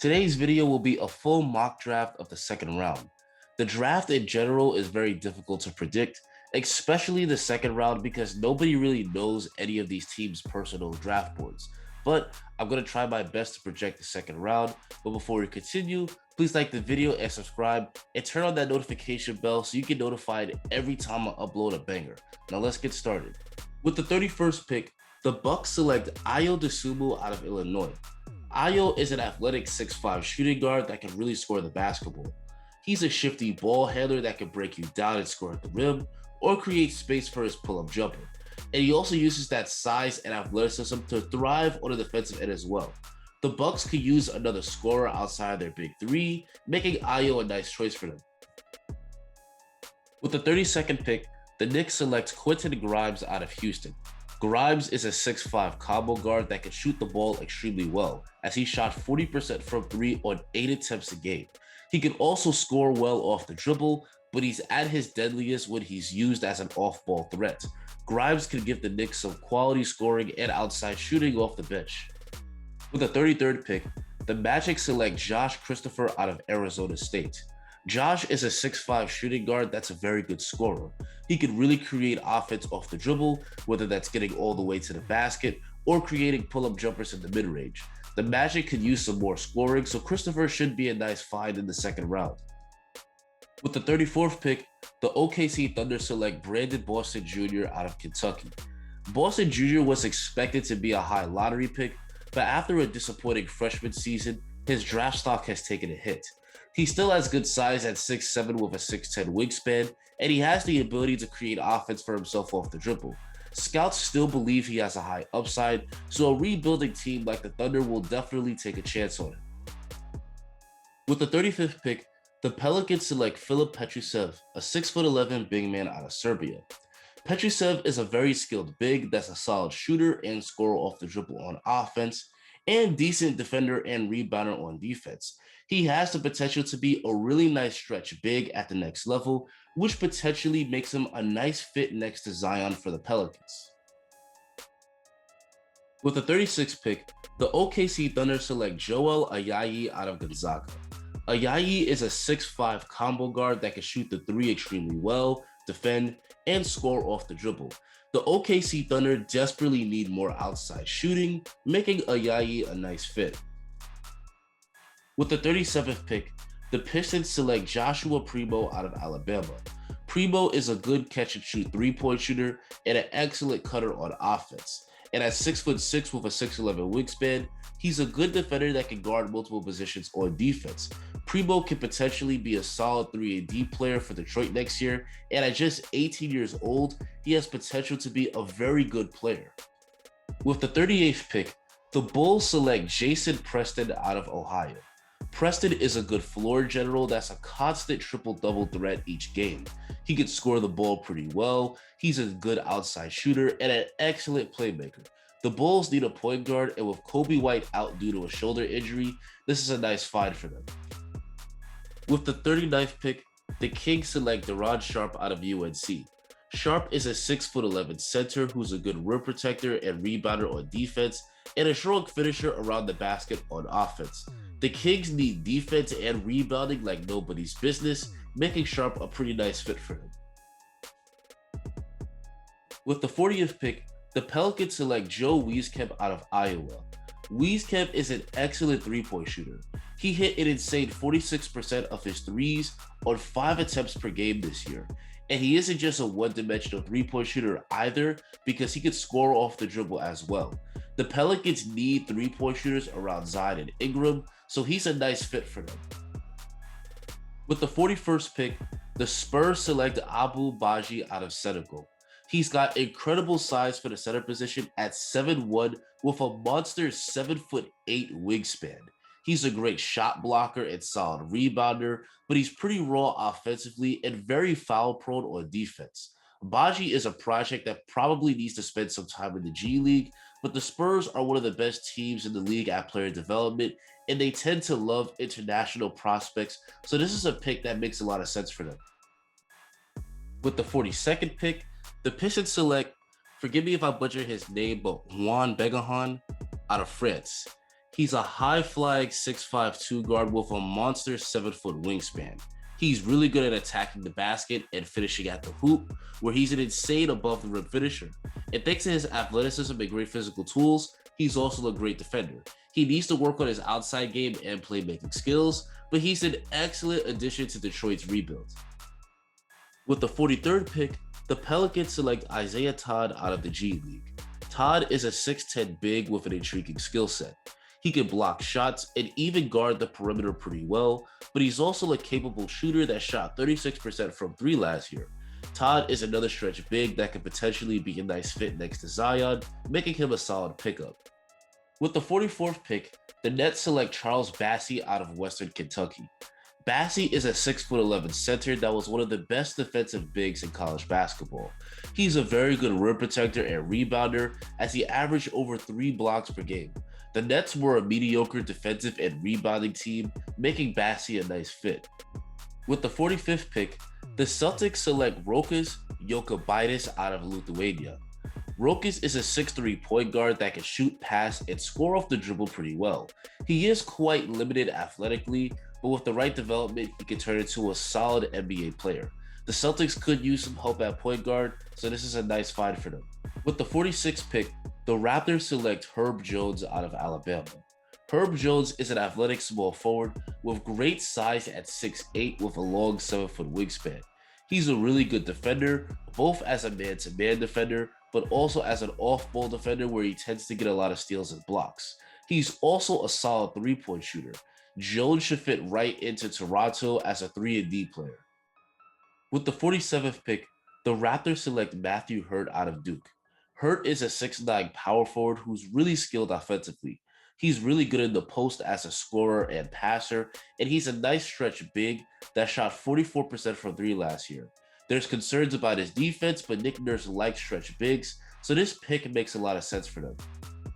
Today's video will be a full mock draft of the second round. The draft in general is very difficult to predict, especially the second round because nobody really knows any of these teams' personal draft boards. But I'm going to try my best to project the second round. But before we continue, please like the video and subscribe and turn on that notification bell so you get notified every time I upload a banger. Now let's get started. With the 31st pick, the Bucks select Ayo Dosunmu out of Illinois. Ayo is an athletic 6'5" shooting guard that can really score the basketball. He's a shifty ball handler that can break you down and score at the rim, or create space for his pull-up jumper. And he also uses that size and athleticism to thrive on the defensive end as well. The Bucks could use another scorer outside their big three, making Ayo a nice choice for them. With the 32nd pick, the Knicks select Quentin Grimes out of Houston. Grimes is a 6'5" combo guard that can shoot the ball extremely well, as he shot 40% from 3 on 8 attempts a game. He can also score well off the dribble, but he's at his deadliest when he's used as an off-ball threat. Grimes can give the Knicks some quality scoring and outside shooting off the bench. With the 33rd pick, the Magic select Josh Christopher out of Arizona State. Josh is a 6'5" shooting guard that's a very good scorer. He can really create offense off the dribble, whether that's getting all the way to the basket or creating pull-up jumpers in the mid-range. The Magic could use some more scoring, so Christopher should be a nice find in the second round. With the 34th pick, the OKC Thunder select Brandon Boston Jr. out of Kentucky. Boston Jr. was expected to be a high lottery pick, but after a disappointing freshman season, his draft stock has taken a hit. He still has good size at 6'7" with a 6'10" wingspan, and he has the ability to create offense for himself off the dribble. Scouts still believe he has a high upside, so a rebuilding team like the Thunder will definitely take a chance on him. With the 35th pick, the Pelicans select Filip Petrusev, a 6'11" big man out of Serbia. Petrusev is a very skilled big that's a solid shooter and scorer off the dribble on offense, and decent defender and rebounder on defense. He has the potential to be a really nice stretch big at the next level, which potentially makes him a nice fit next to Zion for the Pelicans. With the 36th pick, the OKC Thunder select Joel Ayayi out of Gonzaga. Ayayi is a 6'5" combo guard that can shoot the three extremely well, defend, and score off the dribble. The OKC Thunder desperately need more outside shooting, making Ayayi a nice fit. With the 37th pick, the Pistons select Joshua Primo out of Alabama. Primo is a good catch-and-shoot three-point shooter and an excellent cutter on offense. And at 6'6" with a 6'11" wingspan, he's a good defender that can guard multiple positions on defense. Primo can potentially be a solid 3-and-D player for Detroit next year, and at just 18 years old, he has potential to be a very good player. With the 38th pick, the Bulls select Jason Preston out of Ohio. Preston is a good floor general that's a constant triple-double threat each game. He can score the ball pretty well, he's a good outside shooter, and an excellent playmaker. The Bulls need a point guard, and with Kobe White out due to a shoulder injury, this is a nice find for them. With the 39th pick, the Kings select Sharpe out of UNC. Sharpe is a 6'11" center who's a good rim protector and rebounder on defense, and a strong finisher around the basket on offense. The Kings need defense and rebounding like nobody's business, making Sharpe a pretty nice fit for him. With the 40th pick, the Pelicans select Joe Wieskamp out of Iowa. Wieskamp is an excellent three-point shooter. He hit an insane 46% of his threes on 5 attempts per game this year. And he isn't just a one-dimensional three-point shooter either, because he can score off the dribble as well. The Pelicans need three-point shooters around Zion and Ingram, so he's a nice fit for them. With the 41st pick, the Spurs select Ibou Badji out of Senegal. He's got incredible size for the center position at 7'1" with a monster 7'8" wingspan. He's a great shot blocker and solid rebounder, but he's pretty raw offensively and very foul prone on defense. Badji is a project that probably needs to spend some time in the G League, but the Spurs are one of the best teams in the league at player development, and they tend to love international prospects, so this is a pick that makes a lot of sense for them. With the 42nd pick, the Pistons select, forgive me if I butcher his name, but Juan Begahan out of France. He's a high-flying 6'5" guard with a monster 7-foot wingspan. He's really good at attacking the basket and finishing at the hoop, where he's an insane above-the-rim finisher. And thanks to his athleticism and great physical tools, he's also a great defender. He needs to work on his outside game and playmaking skills, but he's an excellent addition to Detroit's rebuild. With the 43rd pick, the Pelicans select Isaiah Todd out of the G League. Todd is a 6'10" big with an intriguing skill set. He can block shots and even guard the perimeter pretty well, but he's also a capable shooter that shot 36% from 3 last year. Todd is another stretch big that could potentially be a nice fit next to Zion, making him a solid pickup. With the 44th pick, the Nets select Charles Bassey out of Western Kentucky. Bassey is a 6'11" center that was one of the best defensive bigs in college basketball. He's a very good rim protector and rebounder, as he averaged over 3 blocks per game. The Nets were a mediocre defensive and rebounding team, making Bassey a nice fit. With the 45th pick, the Celtics select Rokas Jokubaitis out of Lithuania. Rokas is a 6'3" point guard that can shoot, pass, and score off the dribble pretty well. He is quite limited athletically, but with the right development, he can turn into a solid NBA player. The Celtics could use some help at point guard, so this is a nice find for them. With the 46th pick, the Raptors select Herb Jones out of Alabama. Herb Jones is an athletic small forward with great size at 6'8" with a long 7-foot wingspan. He's a really good defender, both as a man-to-man defender, but also as an off-ball defender where he tends to get a lot of steals and blocks. He's also a solid 3-point shooter. Jones should fit right into Toronto as a 3-and-D player. With the 47th pick, the Raptors select Matthew Hurt out of Duke. Hurt is a 6'9" power forward who's really skilled offensively. He's really good in the post as a scorer and passer, and he's a nice stretch big that shot 44% from 3 last year. There's concerns about his defense, but Nick Nurse likes stretch bigs, so this pick makes a lot of sense for them.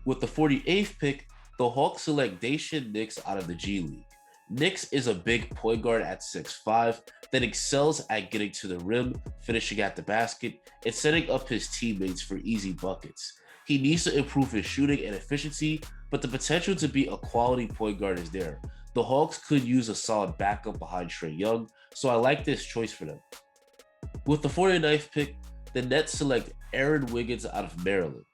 With the 48th pick, the Hawks select Daishen Nix out of the G League. Nix is a big point guard at 6'5" that excels at getting to the rim, finishing at the basket, and setting up his teammates for easy buckets. He needs to improve his shooting and efficiency, but the potential to be a quality point guard is there. The Hawks could use a solid backup behind Trae Young, so I like this choice for them. With the 49th pick, the Nets select Aaron-Wiggins out of Maryland.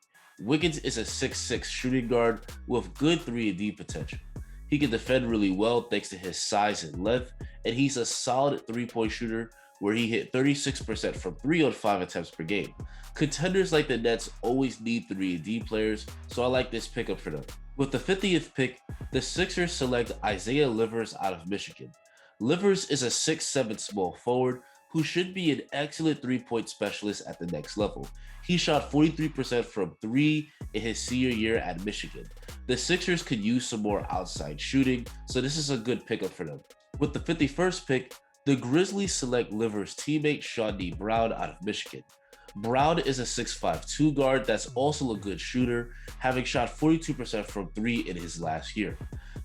Wiggins is a 6'6" shooting guard with good 3-and-D potential. He can defend really well thanks to his size and length, and he's a solid 3-point shooter where he hit 36% from 3 on 5 attempts per game. Contenders like the Nets always need 3-and-D players, so I like this pickup for them. With the 50th pick, the Sixers select Isaiah Livers out of Michigan. Livers is a 6'7" small forward who should be an excellent 3-point specialist at the next level. He shot 43% from 3 in his senior year at Michigan. The Sixers could use some more outside shooting, so this is a good pickup for them. With the 51st pick, the Grizzlies select Livers' teammate Chaundee Brown out of Michigan. Brown is a 6'5" guard that's also a good shooter, having shot 42% from 3 in his last year.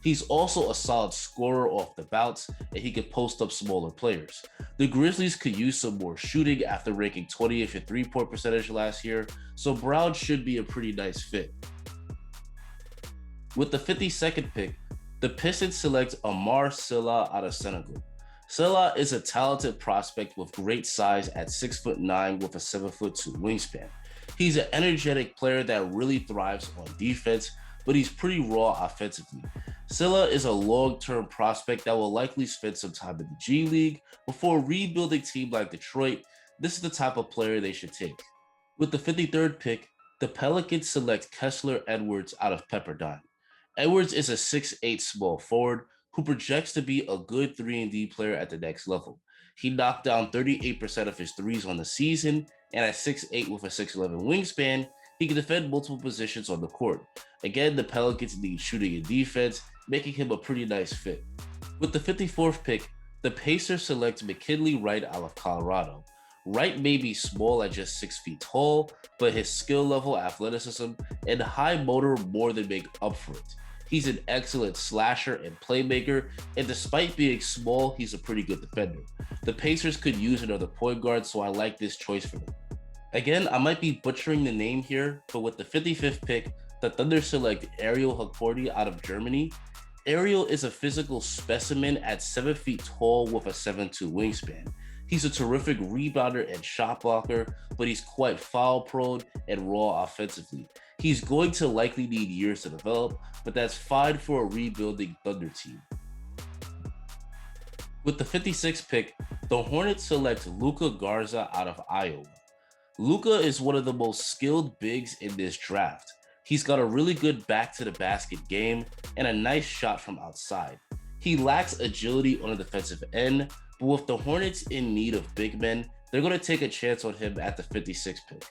He's also a solid scorer off the bounce, and he can post up smaller players. The Grizzlies could use some more shooting after ranking 20th in 3-point percentage last year, so Brown should be a pretty nice fit. With the 52nd pick, the Pistons select Amar Sylla out of Senegal. Sylla is a talented prospect with great size at 6'9" with a 7'2" wingspan. He's an energetic player that really thrives on defense, but he's pretty raw offensively. Sylla is a long-term prospect that will likely spend some time in the G League before a rebuilding team like Detroit. This is the type of player they should take. With the 53rd pick, the Pelicans select Kessler Edwards out of Pepperdine. Edwards is a 6'8" small forward who projects to be a good 3-and-D player at the next level. He knocked down 38% of his threes on the season, and at 6'8" with a 6'11" wingspan, he can defend multiple positions on the court. Again, the Pelicans need shooting and defense, making him a pretty nice fit. With the 54th pick, the Pacers select McKinley Wright out of Colorado. Wright may be small at just 6 feet tall, but his skill level, athleticism, and high motor more than make up for it. He's an excellent slasher and playmaker, and despite being small, he's a pretty good defender. The Pacers could use another point guard, so I like this choice for them. Again, I might be butchering the name here, but with the 55th pick, the Thunder select Ariel Hukporti out of Germany. Ariel is a physical specimen at 7 feet tall with a 7'2" wingspan. He's a terrific rebounder and shot blocker, but he's quite foul prone and raw offensively. He's going to likely need years to develop, but that's fine for a rebuilding Thunder team. With the 56th pick, the Hornets select Luka Garza out of Iowa. Luka is one of the most skilled bigs in this draft. He's got a really good back-to-the-basket game and a nice shot from outside. He lacks agility on the defensive end, but with the Hornets in need of big men, they're going to take a chance on him at the 56th pick.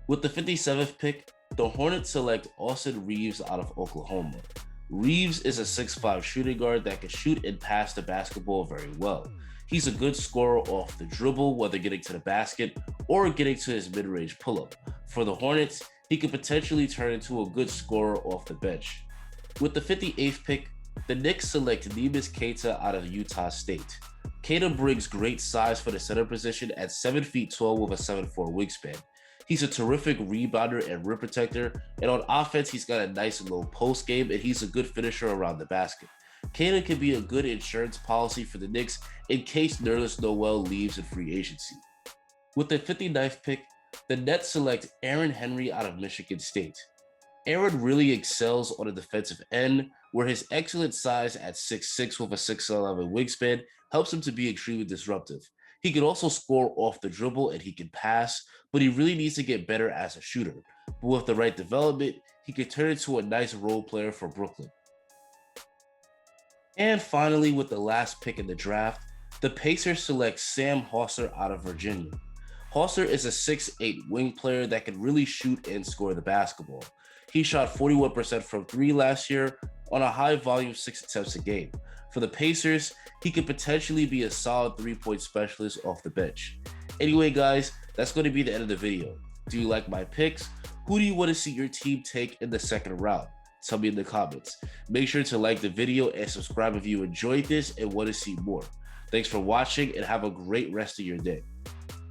With the 57th pick, the Hornets select Austin Reaves out of Oklahoma. Reaves is a 6'5" shooting guard that can shoot and pass the basketball very well. He's a good scorer off the dribble, whether getting to the basket or getting to his mid-range pull-up. For the Hornets, he could potentially turn into a good scorer off the bench. With the 58th pick, the Knicks select Neemias Queta out of Utah State. Queta brings great size for the center position at 7 feet tall with a 7'4" wingspan. He's a terrific rebounder and rim protector, and on offense, he's got a nice low post game, and he's a good finisher around the basket. Queta can be a good insurance policy for the Knicks in case Nerlens Noel leaves in free agency. With the 59th pick, the Nets select Aaron Henry out of Michigan State. Aaron really excels on the defensive end, where his excellent size at 6'6" with a 6'11" wingspan helps him to be extremely disruptive. He can also score off the dribble and he can pass, but he really needs to get better as a shooter. But with the right development, he could turn into a nice role player for Brooklyn. And finally, with the last pick in the draft, the Pacers select Sam Hausser out of Virginia. Hausser is a 6'8" wing player that can really shoot and score the basketball. He shot 41% from 3 last year on a high volume 6 attempts a game. For the Pacers, he could potentially be a solid 3-point specialist off the bench. Anyway, guys, that's going to be the end of the video. Do you like my picks? Who do you want to see your team take in the second round? Tell me in the comments. Make sure to like the video and subscribe if you enjoyed this and want to see more. Thanks for watching and have a great rest of your day.